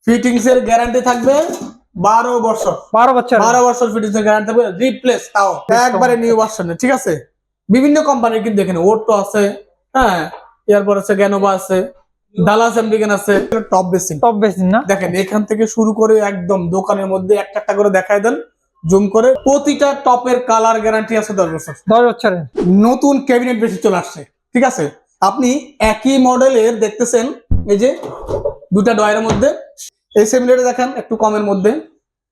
Fittings এর guarantee থাকবে 12 বছর। 12 বছর ফিটিংস এর গ্যারান্টি থাকবে, রিপ্লেস তাও একবারে নিউ ভার্সনে, ঠিক আছে। বিভিন্ন কোম্পানির কিন্তু দেখেন ওটো আছে, হ্যাঁ, এরপর আছে গ্যানোভা আছে, ডালাস আমেরিকান আছে, টপ বেসিন না। দেখেন এখান থেকে শুরু করে একদম দোকানের মধ্যে একটা একটা করে দেখায় দেন জুম করে। প্রতিটা টপের কালার গ্যারান্টি আছে 10 বছর। 10 বছরের নতুন ক্যাবিনেট বেশি চলে আসছে, ঠিক আছে। আপনি একই মডেলের দেখতেছেন, এই যে দুটা ডয়ারের মধ্যে এই সেমিলেটে দেখেন একটু কমের মধ্যে,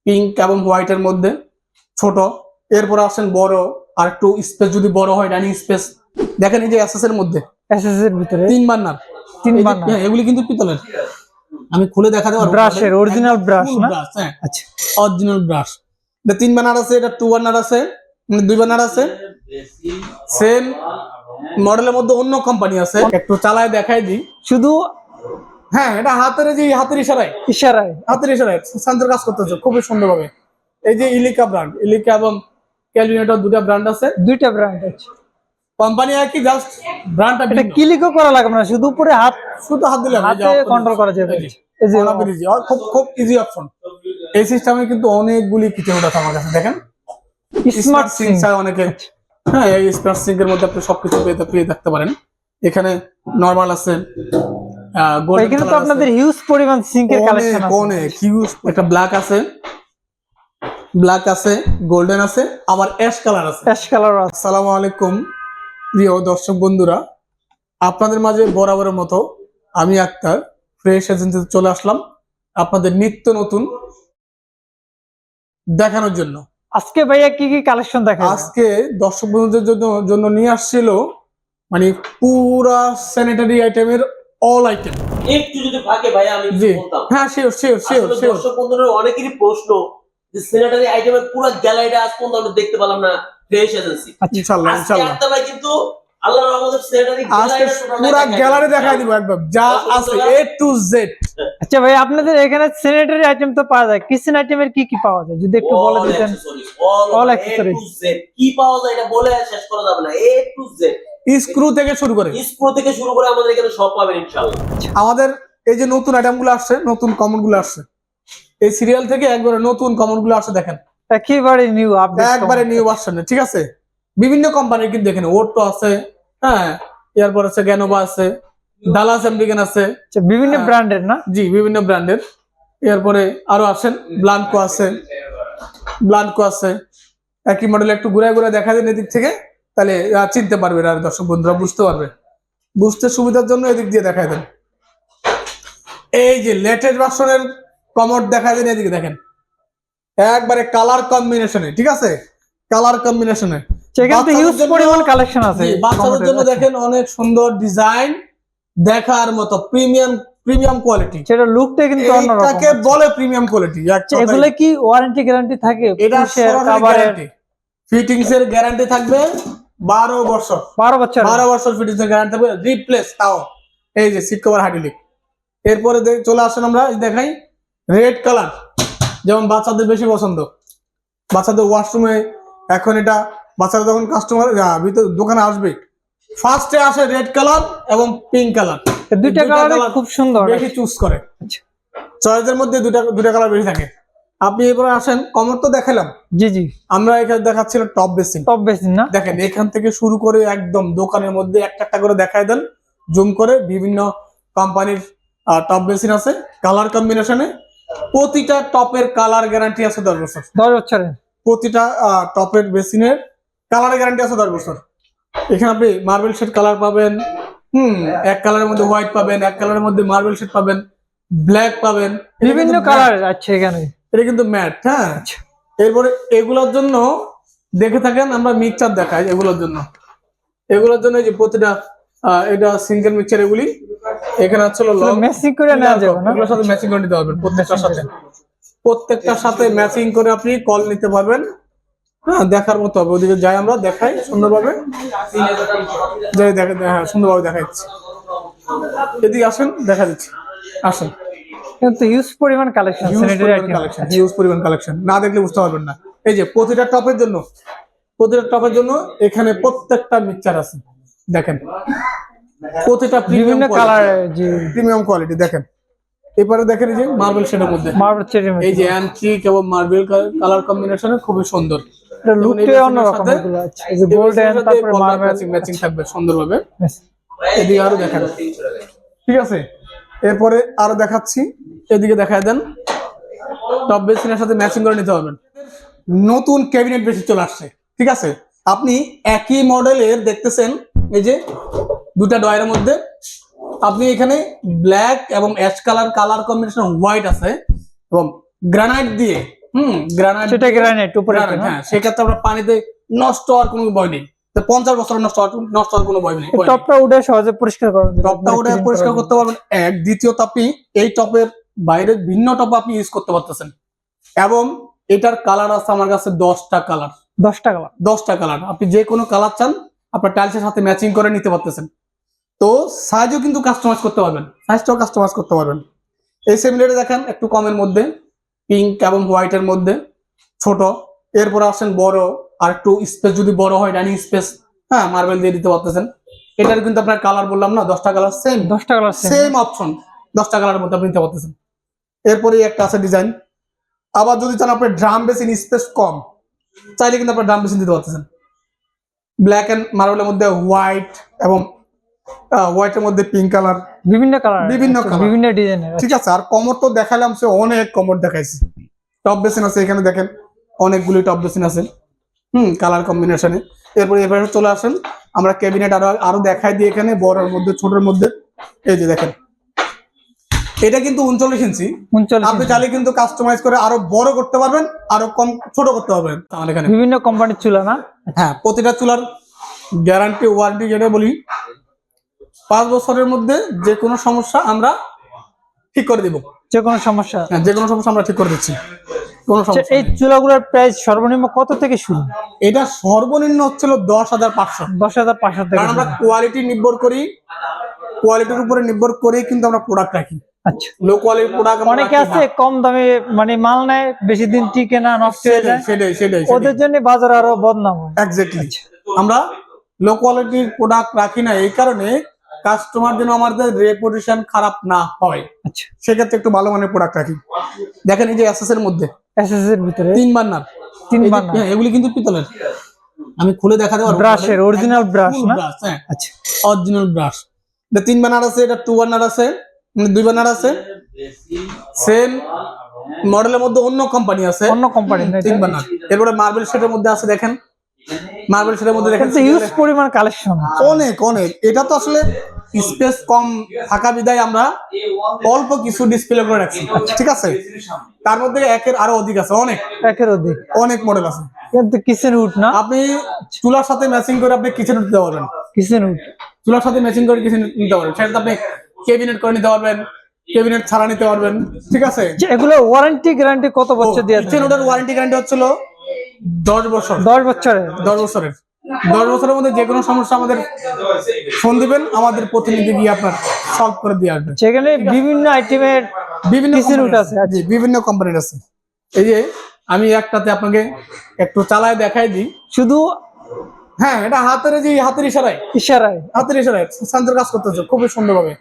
পিঙ্ক এবং হোয়াইটের মধ্যে ছোট। এরপর আসেন বড়, আর একটু স্পেস যদি বড় হয় ডাইনিং স্পেস দেখেন। এই যে এসএস এর মধ্যে, এসএস এর ভিতরে 3 বার্নার। হ্যাঁ, এগুলি কিন্তু পিতলের। আমি খুলে দেখাতে পারবো। ব্রাশের অরিজিনাল ব্রাশ না? হ্যাঁ, আচ্ছা, অরিজিনাল ব্রাশ। এটা 3 বার্নার আছে, এটা 2 বার্নার আছে, মানে 2 বার্নার আছে। সেম মডেলের মধ্যে অন্য কোম্পানি আছে, একটু চালায় দেখাই দিই শুধু। হ্যাঁ, এটা হাতের ইশারায় সেন্সর কাজ করতেছে খুবই সুন্দরভাবে। এই যে ইলিকা ব্র্যান্ড, ইলিকা এবং ক্যালভিনেটর দুটো ব্র্যান্ড আছে, দুইটা ব্র্যান্ড আছে। কোম্পানি একই, জাস্ট ব্র্যান্ডটা এটা ক্লিকও করা লাগবে না, শুধু উপরে শুধু হাত দিলে হাতে কন্ট্রোল করা যাবে। এই যে খুব ইজি অপশন। এই সিস্টেমে কিন্তু অনেকগুলি কিচেন আছে আমার কাছে, দেখেন স্মার্ট সিঙ্ক চাই অনেকে। হ্যাঁ, এই স্মার্ট সিঙ্কের মধ্যে আপনি সবকিছু পেয়ে দেখতে পারেন। এখানে নরমাল আছে, এখানে তো আপনাদের হিউজ পরিমাণ সিঙ্কের কালেকশন আছে। অনেক হিউজ। একটা ব্ল্যাক আছে, গোল্ডেন আছে, আবার অ্যাশ কালার আছে। আসসালামু আলাইকুম প্রিয় দর্শক বন্ধুরা, আপনাদের মাঝে বরাবরের মতো আমি আক্তার ফ্রেশ এজেন্সিতে চলে আসলাম আপনাদের নিত্য নতুন দেখানোর জন্য। আজকে ভাইয়া কি কি কালেকশন দেখাবেন? আজকে দর্শক বন্ধুদের জন্য নিয়ে আসছিল মানে পুরা স্যানিটারি আইটেমের অল আইটেম। একটু যদি ভাগে ভাই আমি বলতাম। হ্যাঁ, শিওর। দর্শক বন্ধুদের অনেকেরই প্রশ্ন যে স্যানিটারি আইটেমের পুরো গ্যালারিটা আজ পর্যন্ত আমরা দেখতে পেলাম না ফ্রেশ এজেন্সি। ইনশাআল্লাহ আজকে ভাই কিন্তু আল্লাহর রহমতে স্যানিটারি পুরো গ্যালারি দেখাই দিব একদম, যা আছে A to Z। আচ্ছা ভাই, আপনাদের এখানে স্যানিটারি আইটেম তো পাওয়া যায়, কিচেন আইটেমের কি কি পাওয়া যায় যদি একটু বলে দিতেন? অল অ্যাকসেসরিজ কি পাওয়া যায় এটা বলে শেষ করা যাবে না। A to Z, স্ক্রু থেকে শুরু করে আমাদের এখানে সব পাবেন ইনশাআল্লাহ। আমাদের এই যে নতুন আইটেমগুলো আসছে, নতুন কমন গুলো আসছে, এই সিরিয়াল থেকে একবারে নতুন কমন গুলো আসছে, দেখেন একেবারে নিউ আপডেট, একবারে নিউ ভার্সনে, ঠিক আছে। বিভিন্ন কোম্পানির কিন্তু দেখেন ওটো আছে, হ্যাঁ, এরপর আছে গ্যানোভা আছে, ডালাস আমেরিকান আছে, বিভিন্ন ব্র্যান্ডের না? জি, বিভিন্ন ব্র্যান্ডের। এরপরে আরো আসেন ব্লাঙ্কো আছে, একই মডেল। একটু ঘুরে দেখা দেন এদিক থেকে, তাহলে চিনতে পারবে আর দর্শক বন্ধুরা বুঝতে পারবে। বুঝতে সুবিধার জন্য এদিক দিয়ে দেখায় দেন। এই যে লেটেস্ট ভার্সনের কমোড দেখায় দেন, এদিকে দেখেন একবারে কালার কম্বিনেশনে, ঠিক আছে, কালার কম্বিনেশনে সেখানে হিউজ পরিমাণ কালেকশন আছে। বাচ্চাদের জন্য দেখেন অনেক সুন্দর ডিজাইন, দেখার মতো প্রিমিয়াম কোয়ালিটি। সেটা লুকটা কিন্তু অন্যরকম। এটাকে বলে প্রিমিয়াম কোয়ালিটি। এগুলো কি ওয়ারেন্টি গ্যারান্টি থাকে? এটা গ্যারান্টি, ফিটিংস এর গ্যারান্টি থাকবে 12 বছর। 12 বছর ফিটিংস এর গ্যারান্টি থাকবে, রিপ্লেস তাও। এই যে সিট কভার হাইড্রোলিক। এরপরে চলে আসেন, আমরা দেখাই রেড কালার, যেমন বাচ্চাদের বেশি পছন্দ। বাচ্চাদের ওয়াশরুমে এখন এটা বাচ্চারা যখন কাস্টমার ভিতর দোকানে আসবে, ফার্স্টে আসে রেড কালার এবং পিঙ্ক কালার। দুইটা কালার খুব সুন্দর, বেশি চুজ করে। চয়েসের মধ্যে দুটা কালার বেশি থাকে। আপনি এবারে আসেন, কমর তো দেখালাম, জি, আমরা এখানে দেখাচ্ছিলাম টপ বেসিন না। দেখেন এখান থেকে শুরু করে একদম দোকানের মধ্যে একটা একটা করে দেখায় দেন জুম করে। বিভিন্ন কোম্পানির টপ বেসিন আছে কালার কম্বিনেশনে। প্রতিটা টপের কালার গ্যারান্টি আছে 10 বছর। 10 বছরের প্রতিটা টপের বেসিনের কালার গ্যারান্টি আছে 10 বছর। এখানে আপনি মার্বেল শেড কালার পাবেন, এক কালারের মধ্যে হোয়াইট পাবেন, এক কালারের মধ্যে মার্বেল শেড পাবেন, ব্ল্যাক পাবেন, বিভিন্ন কালার আছে এখানে। এটা কিন্তু ম্যাট, হ্যাঁ। এরপরে এগুলোর জন্য দেখে থাকেন, আমরা মিক্সচার দেখাই এগুলোর জন্য এই যে প্রতিটা এটা সিঙ্গেল মিক্সচার। এগুলি এখানে আছে ম্যাচিং করে নেওয়া যাবে না? এগুলোর সাথে ম্যাচিং করে নিতে পারবেন, প্রত্যেকটার সাথে ম্যাচিং করে আপনি কল নিতে পারবেন। হ্যাঁ, দেখার মতো হবে। ওদিকে যাই, আমরা দেখাই সুন্দরভাবে, হ্যাঁ সুন্দরভাবে দেখাচ্ছি। এদিকে আসেন, দেখা দিচ্ছি, আসেন। কিন্তু হিউজ পরিমাণ কালেকশন, হিউজ পরিমাণ কালেকশন, না দেখলে বুঝতে পারবেন না। এই যে প্রতিটা টপের জন্য এখানে প্রত্যেকটা মিক্সচার আছে, দেখেন প্রতিটা বিভিন্ন কালার, প্রিমিয়াম কোয়ালিটি। দেখেন এবারে দেখেন এই যে মার্বেল শেডের মধ্যে, মার্বেল চেরি এই যে অ্যান্টিক এবং মার্বেল কালার কম্বিনেশনে খুবই সুন্দর। এটা লুকটা অন্যরকম এগুলো আছে, এই যে গোল্ডেন তারপরে মার্বেল ম্যাচিং থাকবে সুন্দরভাবে। এদিকে আরো দেখেন, ঠিক আছে। এরপরে আরো দেখাচ্ছি, এদিকে দেখায় দেন। টপ বেসিনের সাথে ম্যাচিং করে নিতে পারবেন। নতুন ক্যাবিনেট বেশি চলে আসছে, ঠিক আছে। আপনি একই মডেলের দেখতেছেন, এই যে দুটা ডয়ারের মধ্যে আপনি এখানে ব্ল্যাক এবং অ্যাশ কালার কম্বিনেশন হোয়াইট আছে এবং গ্রানাইট দিয়ে, গ্রানাইট, সেটা গ্রানাইট উপরে, হ্যাঁ, সেক্ষেত্রে আমরা পানিতে নষ্ট হওয়ার কোনো ভয় নেই। 50 বছর নষ্ট হওয়ার কোনো ভয় নেই। টপটা উঠে সহজে পরিষ্কার করবেন, টপটা উঠে পরিষ্কার করতে পারবেন। এক, দ্বিতীয়ত আপনি এই টপের বাইরে ভিন্ন টপ আপনি ইউজ করতে পারতেছেন এবং এটার কালার আছে আমার কাছে 10টা কালার। 10টা কালার আপনি যে কোনো কালার চান আপনার টাইলসের সাথে ম্যাচিং করে নিতে পারতেছেন। তো সাইজও কিন্তু কাস্টমাইজ করতে পারবেন, সাইজটাও কাস্টমাইজ করতে পারবেন। এই সেমিনারে দেখেন একটু কমের মধ্যে, পিঙ্ক এবং হোয়াইটের মধ্যে ছোট। এরপরে আসেন বড়, আর একটু স্পেস যদি বড় হয় ডাইনিং স্পেস, হ্যাঁ, মার্বেল দিয়ে দিতে পারতেছেন। এটার কিন্তু আপনার কালার বললাম না, 10টা কালার, সেম অপশন, 10টা কালারের মধ্যে আপনি নিতে পারতেছেন। এরপরে একটা আছে ডিজাইন। আবার যদি চান আপনার ড্রাম বেসিন স্পেস কম, চাইলে কিন্তু আপনার ড্রাম বেসিন দিতে পারতেছেন। ব্ল্যাক এন্ড মার্বেলের মধ্যে হোয়াইট এবং হোয়াইটের মধ্যে পিঙ্ক কালার, বিভিন্ন কালার, বিভিন্ন ডিজাইনের, ঠিক আছে। আর কমর তো দেখালাম, সে অনেক কমর দেখাইছি। টপ বেসিন আছে এখানে দেখেন, অনেকগুলি টপ বেসিন আছে, কালার কম্বিনেশনে। এরপরে এবারে চলে আসেন, আমরা ক্যাবিনেট আরো দেখাই দিই এখানে বড়ের মধ্যে ছোটের মধ্যে। এই যে দেখেন, এটা কিন্তু 39 ইঞ্চি। আপনি চাইলে কিন্তু কাস্টমাইজ করে আরো বড় করতে পারবেন, আরো কম ছোট করতে পারবেন। তাহলে এখানে বিভিন্ন কোম্পানির চুলা না, হ্যাঁ, প্রতিটা চুলার গ্যারান্টি ওয়ারেন্টি যেটা বলি 5 বছরের মধ্যে যে কোনো সমস্যা আমরা ঠিক করে দিব। যে কোনো সমস্যা, হ্যাঁ, যে কোনো সমস্যা আমরা ঠিক করে দিচ্ছি, কোনো সমস্যা। এই চুলাগুলোর প্রাইস সর্বনিম্ন কত থেকে শুরু? এটা সর্বনিম্ন হচ্ছিল 10,500। 10,500 থেকে। কারণ আমরা কোয়ালিটি নির্ভর করি, কোয়ালিটির উপরে নির্ভর করে কিন্তু আমরা প্রোডাক্ট রাখি। আচ্ছা, লো কোয়ালিটির প্রোডাক্ট অনেকে আছে কম দামে মানে মাল নেয়, বেশি দিন টিকে না, নষ্ট হয়ে যায়, সেটাই ওদের জন্য বাজার আরো বদনাম হয়। এক্স্যাক্টলি। আমরা লো কোয়ালিটির প্রোডাক্ট রাখি না এই কারণে কাস্টমার যেন আমাদের রেপুটেশন খারাপ না হয়। আচ্ছা, সেক্ষেত্রে একটু ভালো মানের প্রোডাক্ট রাখি। দেখেন এই যে এসএস এর মধ্যে, এসএস এর ভিতরে 3 বার্নার, হ্যাঁ, এগুলি কিন্তু পিতলের। আমি খুলে দেখাতে পারবো, ব্রাশের অরিজিনাল ব্রাশ না? হ্যাঁ, আচ্ছা, অরিজিনাল ব্রাশ। এটা 3 বার্নার আছে, এটা 2 বার্নার আছে, 2 বার্নার আছে। সেম মডেলের মধ্যে অন্য কোম্পানি আছে, অন্য কোম্পানি 3 বার্নার। এরপরে মার্বেল শেডের মধ্যে আছে, দেখেন মার্বেল শেডের মধ্যে দেখেন হিউজ পরিমাণ কালেকশন, অনেক। এটা তো আসলে স্পেস কম থাকা বিধায় আমরা অল্প কিছু ডিসপ্লে করে রাখছি, ঠিক আছে। তার মধ্যে একের আরো অধিক আছে, অনেক মডেল আছে। কিন্তু কিচেন উড না, আপনি চুলার সাথে ম্যাচিং করে আপনি কিচেন উড দিতে পারবেন। কিচেন উড চুলার সাথে ম্যাচিং করে কিচেন নিতে পারবেন, সেটা আপনি ক্যাবিনেট করে নিতে পারবেন, ক্যাবিনেট ছাড়া নিতে পারবেন, ঠিক আছে। এগুলো ওয়ারেন্টি গ্যারান্টি কত বছর দেয়া যায়? কিচেন উডের ওয়ারেন্টি গ্যারান্টি হচ্ছিল 10 বছর। 10 বছরের 10 বছরের 10 বছরের মধ্যে যে কোনো সমস্যা আমাদের ফোন দিবেন, আমাদের প্রতিনিধি গিয়ে আপনার সলভ করে দিয়ে আসবে। সেখানে বিভিন্ন আইটেমের বিভিন্ন কিচেন উড আছে, বিভিন্ন কোম্পানির আছে। এই যে আমি একটাতে আপনাকে একটু চালায় দেখাই দিই শুধু, হ্যাঁ, এটা হাতের ইশারায় সেন্সর কাজ করতেছে খুবই সুন্দরভাবে।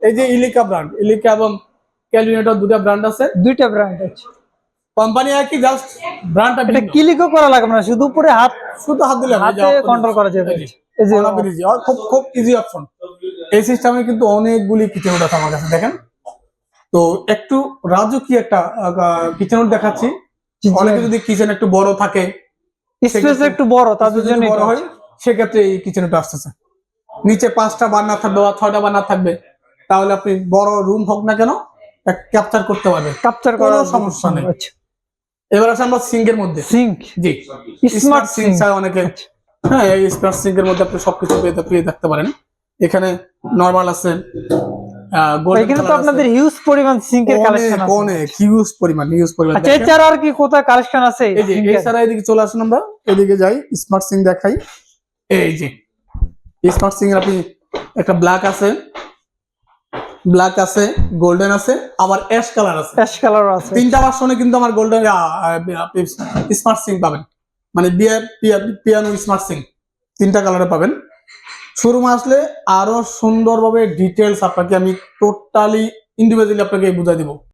এই যে ইলিকা ব্র্যান্ড, ইলিকা এবং ক্যালভিনেটর দুটো ব্র্যান্ড আছে, দুইটা ব্র্যান্ড আছে, কোম্পানি একই, জাস্ট ব্র্যান্ডটা এটা ক্লিকও করা লাগবে না, শুধু উপরে শুধু হাত দিলে হাতে কন্ট্রোল করা যাবে। এই যে খুব ইজি অপশন। এই সিস্টেমে কিন্তু অনেকগুলি কিচেন উড আছে আমার কাছে, দেখেন। তো একটু রাজুকি একটা কিচেন উড দেখাচ্ছি। অনেকে যদি কিচেন একটু বড় থাকে, স্পেস একটু বড়, তাদের জন্য বড় হয়, সেক্ষেত্রে এই কিচেন উড আসতেছে। নিচে 5টা বার্নার থাকবে বা 6টা বার্নার থাকবে, তাহলে আপনি বড় রুম হোক না কেন ক্যাপচার করতে পারবেন, ক্যাপচার করার সমস্যা নেই। এবার আসলে আমরা সিঙ্কের মধ্যে, সিঙ্ক, জি, স্মার্ট সিঙ্ক চাই অনেকে। হ্যাঁ, এই স্মার্ট সিঙ্কের মধ্যে আপনি সবকিছু পেয়ে থাকতে পারেন। এখানে নরমাল আছে, এখানে তো আপনাদের হিউজ পরিমাণ সিঙ্কের কালেকশন আছে, অনেক হিউজ পরিমাণ। আচ্ছা, এছাড়া আর কি কোথায় কালেকশন আছে? এই যে এছাড়া এদিকে চলে আসুন, আমরা এদিকে যাই, স্মার্ট সিঙ্ক দেখাই। এই যে স্মার্ট সিঙ্ক আপনি একটা ব্ল্যাক আছে, গোল্ডেন আছে, আবার অ্যাশ কালার আছে। 3টা ভার্সনে কিন্তু আমার গোল্ডেন স্মার্ট সিঙ্ক পাবেন, মানে পিয়ানো স্মার্ট সিঙ্ক 3টা কালারে পাবেন। শোরুমে আসলে আরো সুন্দরভাবে ডিটেলস আপনাকে আমি টোটালি ইন্ডিভিজুয়ালি আপনাকে বুঝাই দিব।